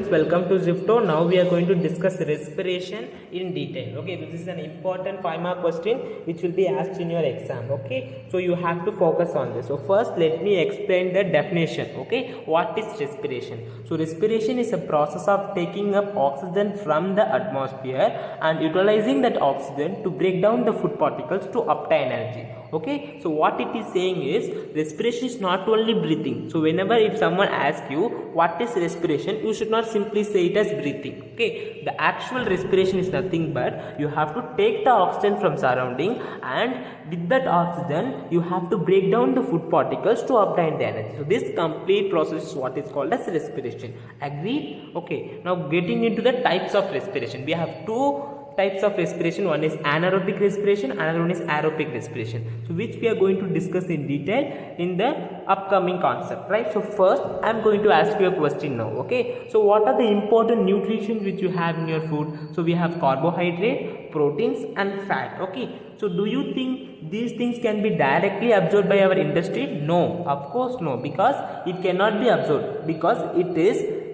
students, welcome to Zifto. Now we are going to discuss respiration in detail. Okay, this is an important 5-mark question which will be asked in your exam. Okay, so you have to focus on this. So first let me explain the definition. Okay, what is respiration? So respiration is a process of taking up oxygen from the atmosphere and utilizing that oxygen to break down the food particles to obtain energy. Okay, so what it is saying is respiration is not only breathing. So whenever if someone asks you what is respiration, you should not simply say it as breathing. Okay, the actual respiration is nothing but you have to take the oxygen from surrounding, and with that oxygen you have to break down the food particles to obtain the energy. So this complete process is what is called as respiration. Agreed? Okay, now getting into the types of respiration, we have two types of respiration. One is anaerobic respiration, another one is aerobic respiration, so which we are going to discuss in detail in the upcoming concept, right? So first I am going to ask you a question now. Okay, so what are the important nutrients which you have in your food? So we have carbohydrate, proteins and fat. Okay, so do you think these things can be directly absorbed by our industry? No, of course no, because it cannot be absorbed because it is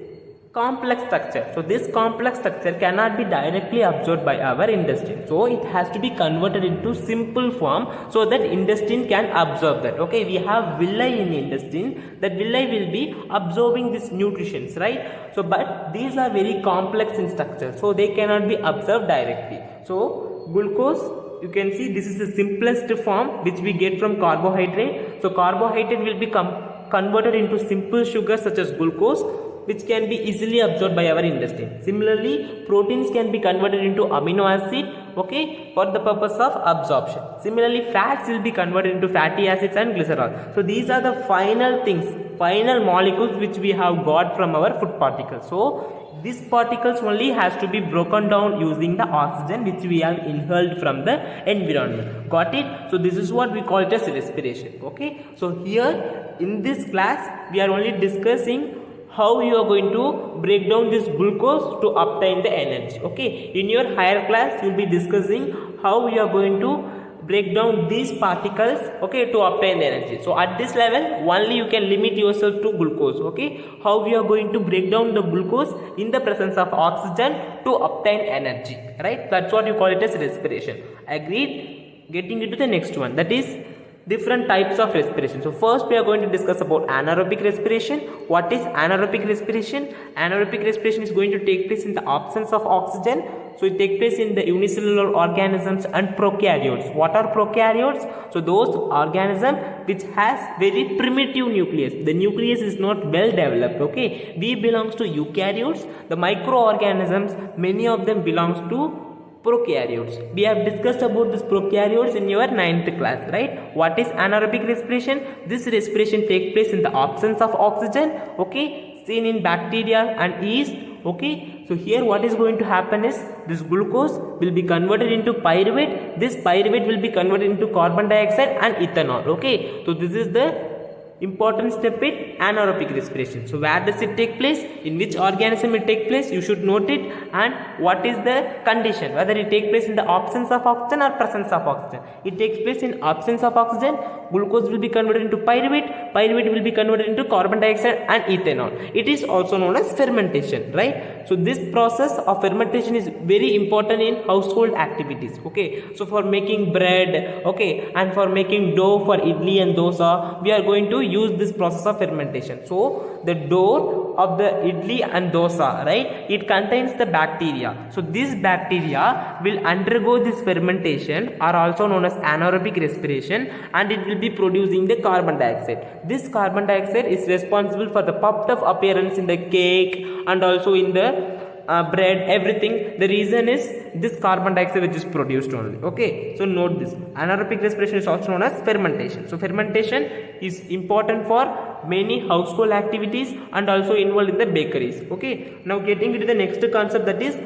complex structure. So this complex structure cannot be directly absorbed by our intestine, so it has to be converted into simple form so that intestine can absorb that. Okay, we have villi in intestine, that villi will be absorbing these nutrients, right? So but these are very complex in structure, so they cannot be absorbed directly. So glucose, you can see this is the simplest form which we get from carbohydrate. So carbohydrate will be converted into simple sugars such as glucose, which can be easily absorbed by our intestine. Similarly, proteins can be converted into amino acid, okay, for the purpose of absorption. Similarly, fats will be converted into fatty acids and glycerol. So these are the final things, final molecules which we have got from our food particles. So these particles only has to be broken down using the oxygen which we have inhaled from the environment. Got it? So this is what we call it as respiration. Okay, so here in this class we are only discussing how you are going to break down this glucose to obtain the energy. Okay, in your higher class you will be discussing how you are going to break down these particles, okay, to obtain the energy. So at this level only you can limit yourself to glucose. Okay, how we are going to break down the glucose in the presence of oxygen to obtain energy, right? That's what you call it as respiration. Agreed? Getting into the next one, that is different types of respiration. So first we are going to discuss about anaerobic respiration. What is anaerobic respiration? Anaerobic respiration is going to take place in the absence of oxygen. So it takes place in the unicellular organisms and prokaryotes. What are prokaryotes? So those organisms which has very primitive nucleus. The nucleus is not well developed. Okay, we belongs to eukaryotes. The microorganisms, many of them belongs to prokaryotes. We have discussed about this prokaryotes in your 9th class, right? What is anaerobic respiration? This respiration takes place in the absence of oxygen, okay, seen in bacteria and yeast. Okay, so here what is going to happen is this glucose will be converted into pyruvate. This pyruvate will be converted into carbon dioxide and ethanol. Okay, so this is the important step in anaerobic respiration. So where does it take place? In which organism it take place? You should note it. And what is the condition? Whether it take place in the absence of oxygen or presence of oxygen. It takes place in absence of oxygen. Glucose will be converted into pyruvate. Pyruvate will be converted into carbon dioxide and ethanol. It is also known as fermentation, right? So this process of fermentation is very important in household activities. Okay, so for making bread, okay, and for making dough for idli and dosa, we are going to use this process of fermentation. So the dough of the idli and dosa, right, it contains the bacteria. So this bacteria will undergo this fermentation, are also known as anaerobic respiration, and it will be producing the carbon dioxide. This carbon dioxide is responsible for the puffed up appearance in the cake and also in the bread, everything. The reason is this carbon dioxide which is produced only. Okay, so note this. Anaerobic respiration is also known as fermentation. So fermentation is important for many household activities and also involved in the bakeries. Okay, now getting into the next concept, that is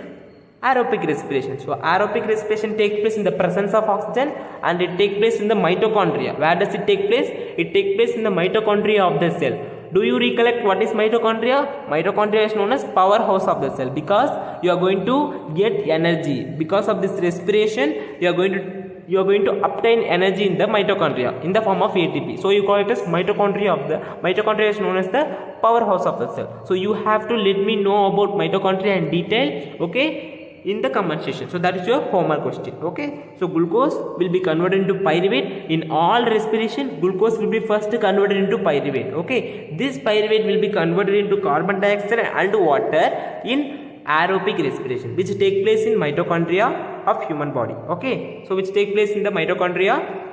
aerobic respiration. So aerobic respiration takes place in the presence of oxygen and it takes place in the mitochondria. Where does it take place? It takes place in the mitochondria of the cell. Do you recollect what is mitochondria? Mitochondria is known as powerhouse of the cell because you are going to get energy. Because of this respiration, you are going to you are going to obtain energy in the mitochondria in the form of ATP. So you call it as mitochondria of the mitochondria is known as the powerhouse of the cell. So you have to let me know about mitochondria in detail, okay, in the comment section. So that is your homework question, okay. So glucose will be converted into pyruvate. In all respiration, glucose will be first converted into pyruvate, okay. This pyruvate will be converted into carbon dioxide and water in aerobic respiration, which take place in mitochondria of human body, okay. So which take place in the mitochondria.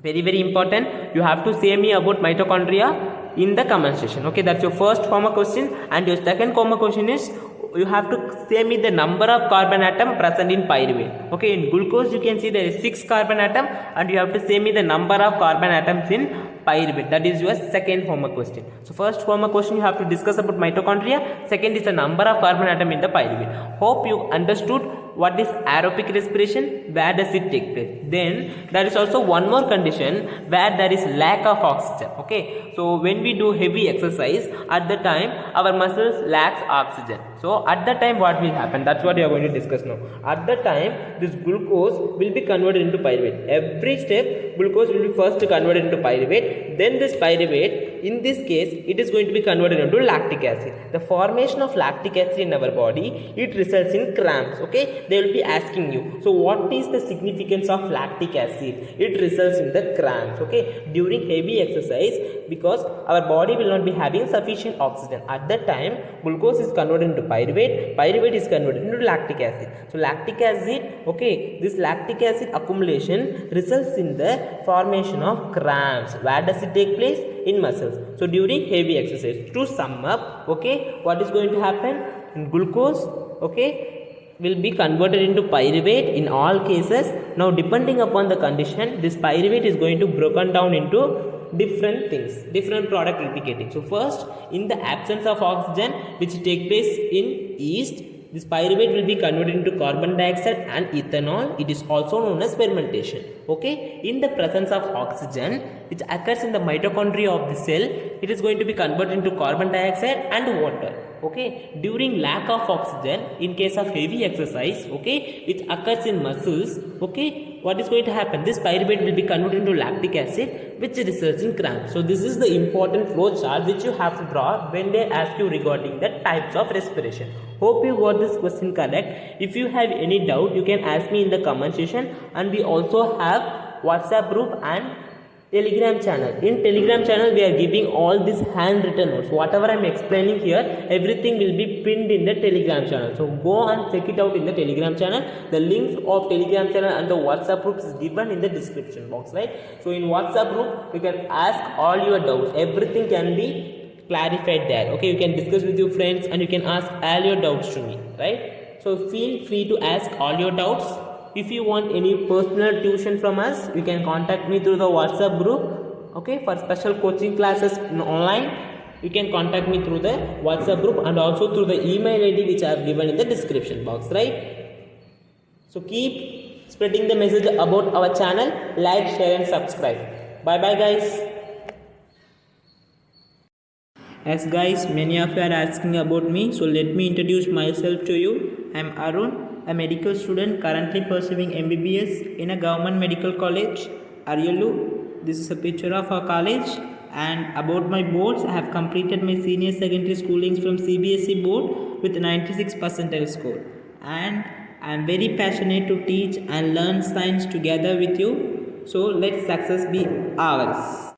Very important, you have to say me about mitochondria in the comment section, okay. That's your first homework question. And your second homework question is, you have to say me the number of carbon atom present in pyruvate, okay. In glucose you can see there is 6 carbon atom, and you have to say me the number of carbon atoms in pyruvate. That is your second homework question. So first homework question you have to discuss about mitochondria, second is the number of carbon atom in the pyruvate. Hope you understood what is aerobic respiration, where does it take place. Then there is also one more condition where there is lack of oxygen, okay. So when we do heavy exercise, at the time our muscles lacks oxygen. So at the time what will happen, that's what we are going to discuss now. At the time this glucose will be converted into pyruvate. Every step glucose will be first converted into pyruvate, then this pyruvate, in this case it is going to be converted into lactic acid. The formation of lactic acid in our body, it results in cramps, okay. They will be asking you, so what is the significance of lactic acid? It results in the cramps, okay, during heavy exercise, because our body will not be having sufficient oxygen. At that time glucose is converted into pyruvate, pyruvate is converted into lactic acid. So lactic acid, okay, this lactic acid accumulation results in the formation of cramps. Where does it take place? In muscles. So during heavy exercise. To sum up, okay, what is going to happen? Glucose, okay, will be converted into pyruvate in all cases. Now depending upon the condition, this pyruvate is going to broken down into different things, different product will be getting. So first, in the absence of oxygen which take place in yeast, this pyruvate will be converted into carbon dioxide and ethanol. It is also known as fermentation, okay. In the presence of oxygen which occurs in the mitochondria of the cell, it is going to be converted into carbon dioxide and water, okay. During lack of oxygen, in case of heavy exercise, okay, which occurs in muscles, okay, what is going to happen? This pyruvate will be converted into lactic acid, which results in cramps. So this is the important flow chart which you have to draw when they ask you regarding the types of respiration. Hope you got this question correct. If you have any doubt, you can ask me in the comment section. And we also have WhatsApp group and Telegram channel. In Telegram channel we are giving all these handwritten notes. Whatever I am explaining here, everything will be pinned in the Telegram channel. So go and check it out in the Telegram channel. The links of Telegram channel and the WhatsApp group is given in the description box, right? So in WhatsApp group you can ask all your doubts. Everything can be clarified there, okay. You can discuss with your friends and you can ask all your doubts to me, right? So feel free to ask all your doubts. If you want any personal tuition from us, you can contact me through the WhatsApp group, okay. For special coaching classes online, you can contact me through the WhatsApp group and also through the email ID which I have given in the description box, right? So keep spreading the message about our channel. Like, share and subscribe. Bye bye guys. As guys, many of you are asking about me, so let me introduce myself to you. I am Arun, a medical student currently pursuing MBBS in a government medical college, Ariyalur. This is a picture of our college. And about my boards, I have completed my senior secondary schoolings from CBSE board with 96 percentile score. And I am very passionate to teach and learn science together with you. So let success be ours.